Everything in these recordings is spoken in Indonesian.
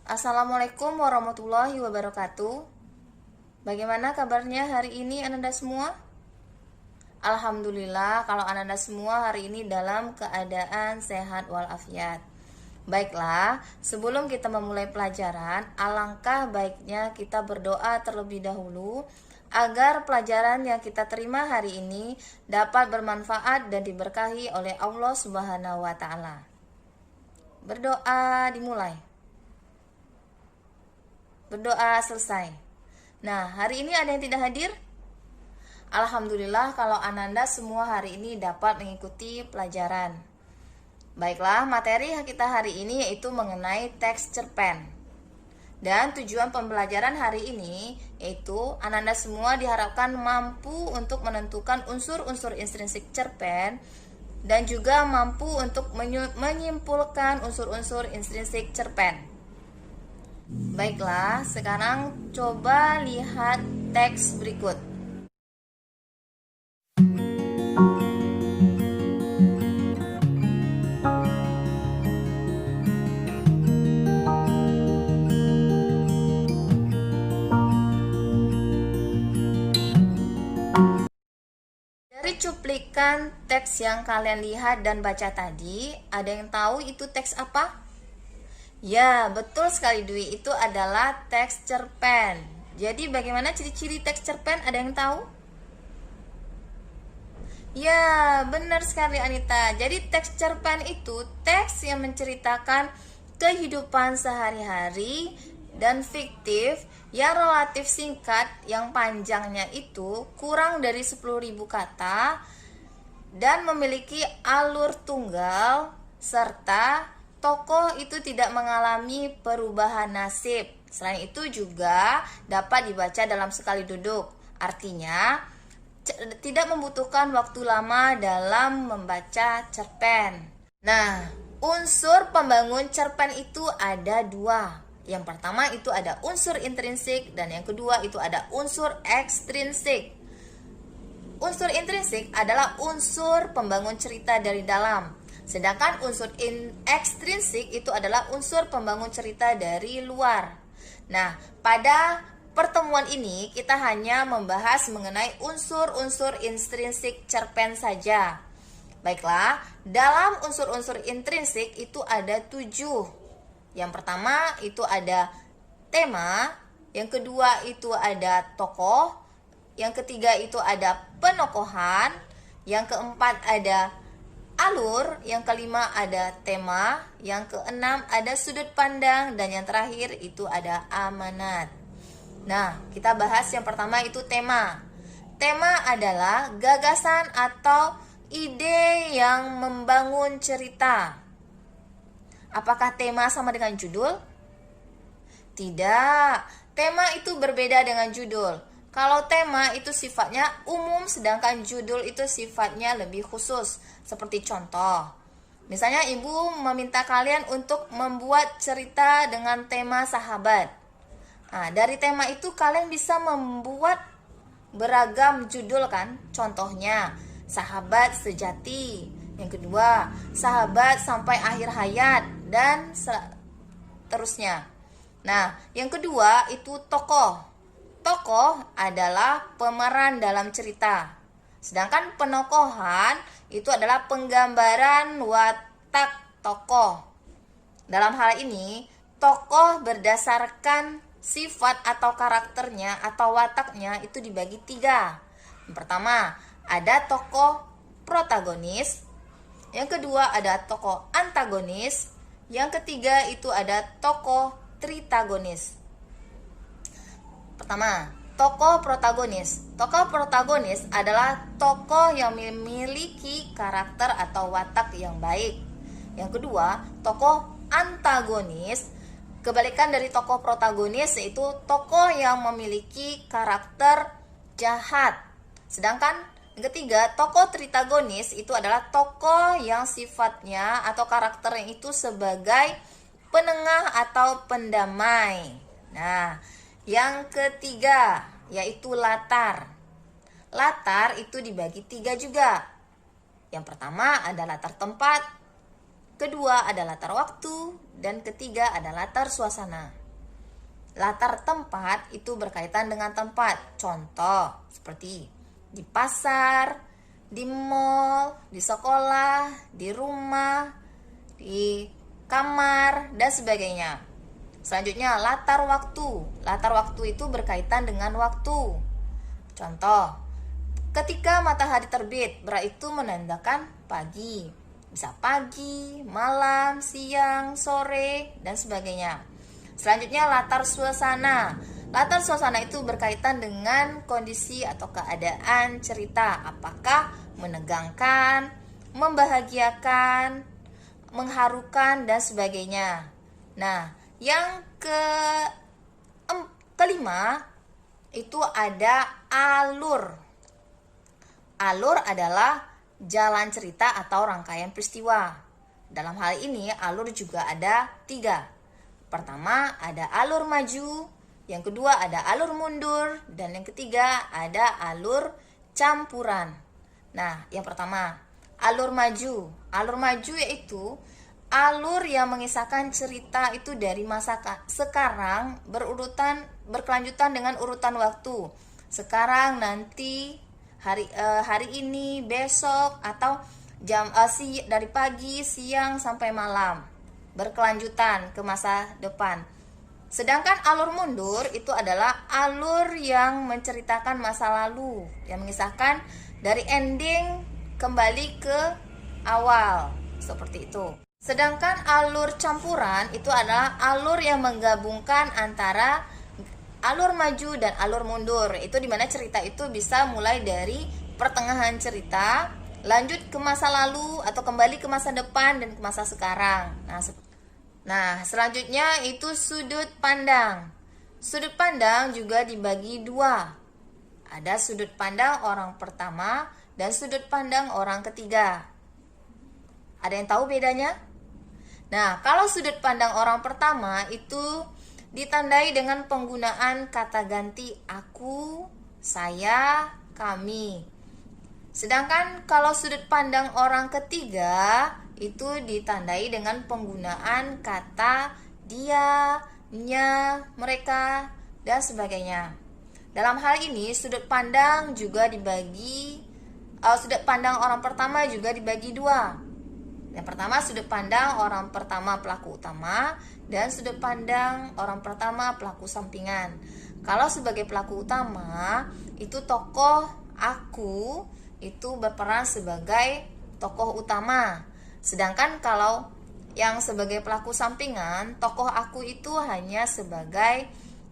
Assalamualaikum warahmatullahi wabarakatuh. Bagaimana kabarnya hari ini Ananda semua? Alhamdulillah kalau Ananda semua hari ini dalam keadaan sehat walafiat. Baiklah, sebelum kita memulai pelajaran, alangkah baiknya kita berdoa terlebih dahulu agar pelajaran yang kita terima hari ini dapat bermanfaat dan diberkahi oleh Allah Subhanahu wa taala. Berdoa dimulai. Berdoa selesai. Nah, hari ini ada yang tidak hadir? Alhamdulillah kalau Ananda semua hari ini dapat mengikuti pelajaran. Baiklah, materi kita hari ini yaitu mengenai teks cerpen. Dan tujuan pembelajaran hari ini yaitu Ananda semua diharapkan mampu untuk menentukan unsur-unsur intrinsik cerpen dan juga mampu untuk menyimpulkan unsur-unsur intrinsik cerpen. Baiklah, sekarang coba lihat teks berikut. Dari cuplikan teks yang kalian lihat dan baca tadi, ada yang tahu itu teks apa? Ya, betul sekali Dwi, itu adalah teks cerpen. Jadi bagaimana ciri-ciri teks cerpen, ada yang tahu? Ya, benar sekali Anita. Jadi teks cerpen itu teks yang menceritakan kehidupan sehari-hari dan fiktif yang relatif singkat, yang panjangnya itu kurang dari 10.000 kata dan memiliki alur tunggal serta tokoh itu tidak mengalami perubahan nasib. Selain itu juga dapat dibaca dalam sekali duduk. Artinya, tidak membutuhkan waktu lama dalam membaca cerpen. Nah, unsur pembangun cerpen itu ada dua. Yang pertama itu ada unsur intrinsik dan yang kedua itu ada unsur ekstrinsik. Unsur intrinsik adalah unsur pembangun cerita dari dalam. Sedangkan unsur ekstrinsik itu adalah unsur pembangun cerita dari luar. Nah, pada pertemuan ini kita hanya membahas mengenai unsur-unsur intrinsik cerpen saja. Baiklah, dalam unsur-unsur intrinsik itu ada 7. Yang pertama itu ada tema, yang kedua itu ada tokoh, yang ketiga itu ada penokohan, yang keempat ada alur, yang kelima ada tema, yang keenam ada sudut pandang, dan yang terakhir itu ada amanat. Nah, kita bahas yang pertama itu tema. Tema adalah gagasan atau ide yang membangun cerita. Apakah tema sama dengan judul? Tidak, tema itu berbeda dengan judul. Kalau tema itu sifatnya umum, sedangkan judul itu sifatnya lebih khusus. Seperti contoh, misalnya ibu meminta kalian untuk membuat cerita dengan tema sahabat. Nah, dari tema itu kalian bisa membuat beragam judul kan? Contohnya, sahabat sejati. Yang kedua, sahabat sampai akhir hayat. Dan seterusnya. Nah, yang kedua itu tokoh. Tokoh adalah pemeran dalam cerita. Sedangkan penokohan itu adalah penggambaran watak tokoh. Dalam hal ini, tokoh berdasarkan sifat atau karakternya atau wataknya itu dibagi 3. Yang pertama, ada tokoh protagonis. Yang kedua, ada tokoh antagonis. Yang ketiga, itu ada tokoh tritagonis. Pertama, tokoh protagonis. Tokoh protagonis adalah tokoh yang memiliki karakter atau watak yang baik. Yang kedua, tokoh antagonis. Kebalikan dari tokoh protagonis yaitu tokoh yang memiliki karakter jahat. Sedangkan yang ketiga, tokoh tritagonis itu adalah tokoh yang sifatnya atau karakternya itu sebagai penengah atau pendamai. Nah, yang ketiga yaitu latar. Latar itu dibagi 3 juga. Yang pertama ada latar tempat, kedua ada latar waktu, dan ketiga ada latar suasana. Latar tempat itu berkaitan dengan tempat. Contoh seperti di pasar, di mall, di sekolah, di rumah, di kamar, dan sebagainya. Selanjutnya latar waktu. Latar waktu itu berkaitan dengan waktu. Contoh, ketika matahari terbit, berarti itu menandakan pagi. Bisa pagi, malam, siang, sore, dan sebagainya. Selanjutnya latar suasana. Latar suasana itu berkaitan dengan kondisi atau keadaan cerita. Apakah menegangkan, membahagiakan, mengharukan, dan sebagainya. Nah, yang kelima itu ada alur. Alur adalah jalan cerita atau rangkaian peristiwa. Dalam hal ini alur juga ada 3. Pertama ada alur maju, yang kedua ada alur mundur, dan yang ketiga ada alur campuran. Nah, yang pertama alur maju. Alur maju yaitu alur yang mengisahkan cerita itu dari masa sekarang berkelanjutan dengan urutan waktu. Sekarang, nanti, hari ini, besok, atau dari pagi, siang sampai malam, berkelanjutan ke masa depan. Sedangkan alur mundur itu adalah alur yang menceritakan masa lalu, yang mengisahkan dari ending kembali ke awal, seperti itu. Sedangkan alur campuran itu adalah alur yang menggabungkan antara alur maju dan alur mundur. Itu dimana cerita itu bisa mulai dari pertengahan cerita, lanjut ke masa lalu, atau kembali ke masa depan dan ke masa sekarang. Nah, selanjutnya itu sudut pandang. Sudut pandang juga dibagi 2. Ada sudut pandang orang pertama dan sudut pandang orang ketiga. Ada yang tahu bedanya? Nah, kalau sudut pandang orang pertama itu ditandai dengan penggunaan kata ganti aku, saya, kami. Sedangkan kalau sudut pandang orang ketiga itu ditandai dengan penggunaan kata dia, nya, mereka, dan sebagainya. Dalam hal ini sudut pandang orang pertama juga dibagi 2. Yang pertama sudut pandang orang pertama pelaku utama, dan sudut pandang orang pertama pelaku sampingan. Kalau sebagai pelaku utama itu tokoh aku itu berperan sebagai tokoh utama. Sedangkan kalau yang sebagai pelaku sampingan, tokoh aku itu hanya sebagai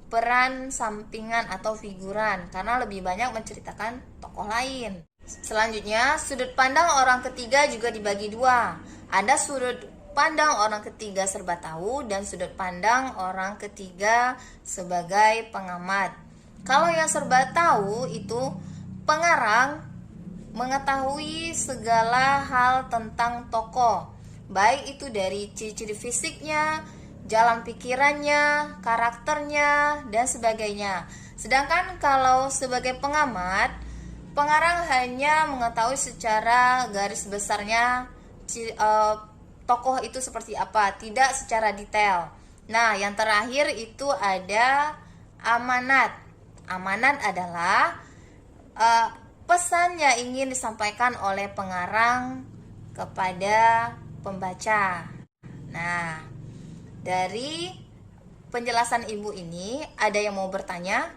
peran sampingan atau figuran, karena lebih banyak menceritakan tokoh lain. Selanjutnya, sudut pandang orang ketiga juga dibagi 2. Ada sudut pandang orang ketiga serba tahu dan sudut pandang orang ketiga sebagai pengamat. Kalau yang serba tahu itu pengarang mengetahui segala hal tentang tokoh, baik itu dari ciri-ciri fisiknya, jalan pikirannya, karakternya, dan sebagainya. Sedangkan kalau sebagai pengamat, pengarang hanya mengetahui secara garis besarnya tokoh itu seperti apa, tidak secara detail. Nah, yang terakhir itu ada amanat. Amanat adalah pesan yang ingin disampaikan oleh pengarang kepada pembaca. Nah, dari penjelasan ibu ini ada yang mau bertanya?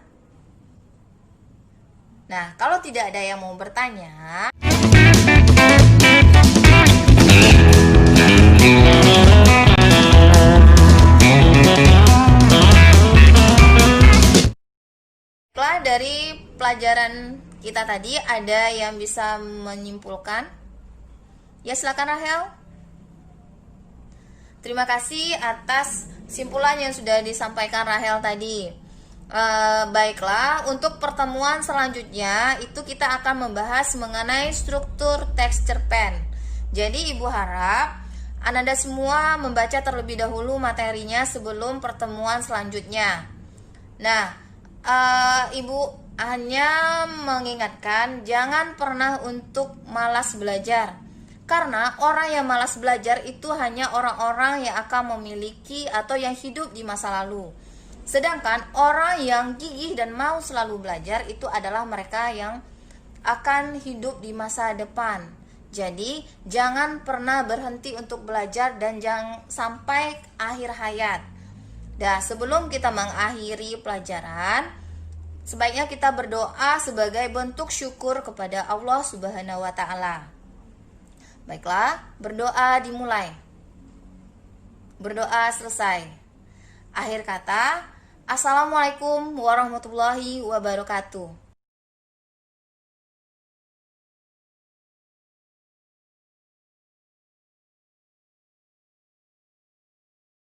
Nah, kalau tidak ada yang mau bertanya, setelah dari pelajaran kita tadi ada yang bisa menyimpulkan? Ya, silakan Rahel. Terima kasih atas simpulan yang sudah disampaikan Rahel tadi. Baiklah, untuk pertemuan selanjutnya itu kita akan membahas mengenai struktur teks cerpen. Jadi ibu harap Ananda semua membaca terlebih dahulu materinya sebelum pertemuan selanjutnya. Nah, ibu hanya mengingatkan jangan pernah untuk malas belajar, Karena orang yang malas belajar itu hanya orang-orang yang akan memiliki atau yang hidup di masa lalu. Sedangkan orang yang gigih dan mau selalu belajar itu adalah mereka yang akan hidup di masa depan. Jadi, jangan pernah berhenti untuk belajar dan jangan sampai akhir hayat. Dan sebelum kita mengakhiri pelajaran, sebaiknya kita berdoa sebagai bentuk syukur kepada Allah Subhanahu wa taala. Baiklah, berdoa dimulai. Berdoa selesai. Akhir kata, Assalamualaikum warahmatullahi wabarakatuh.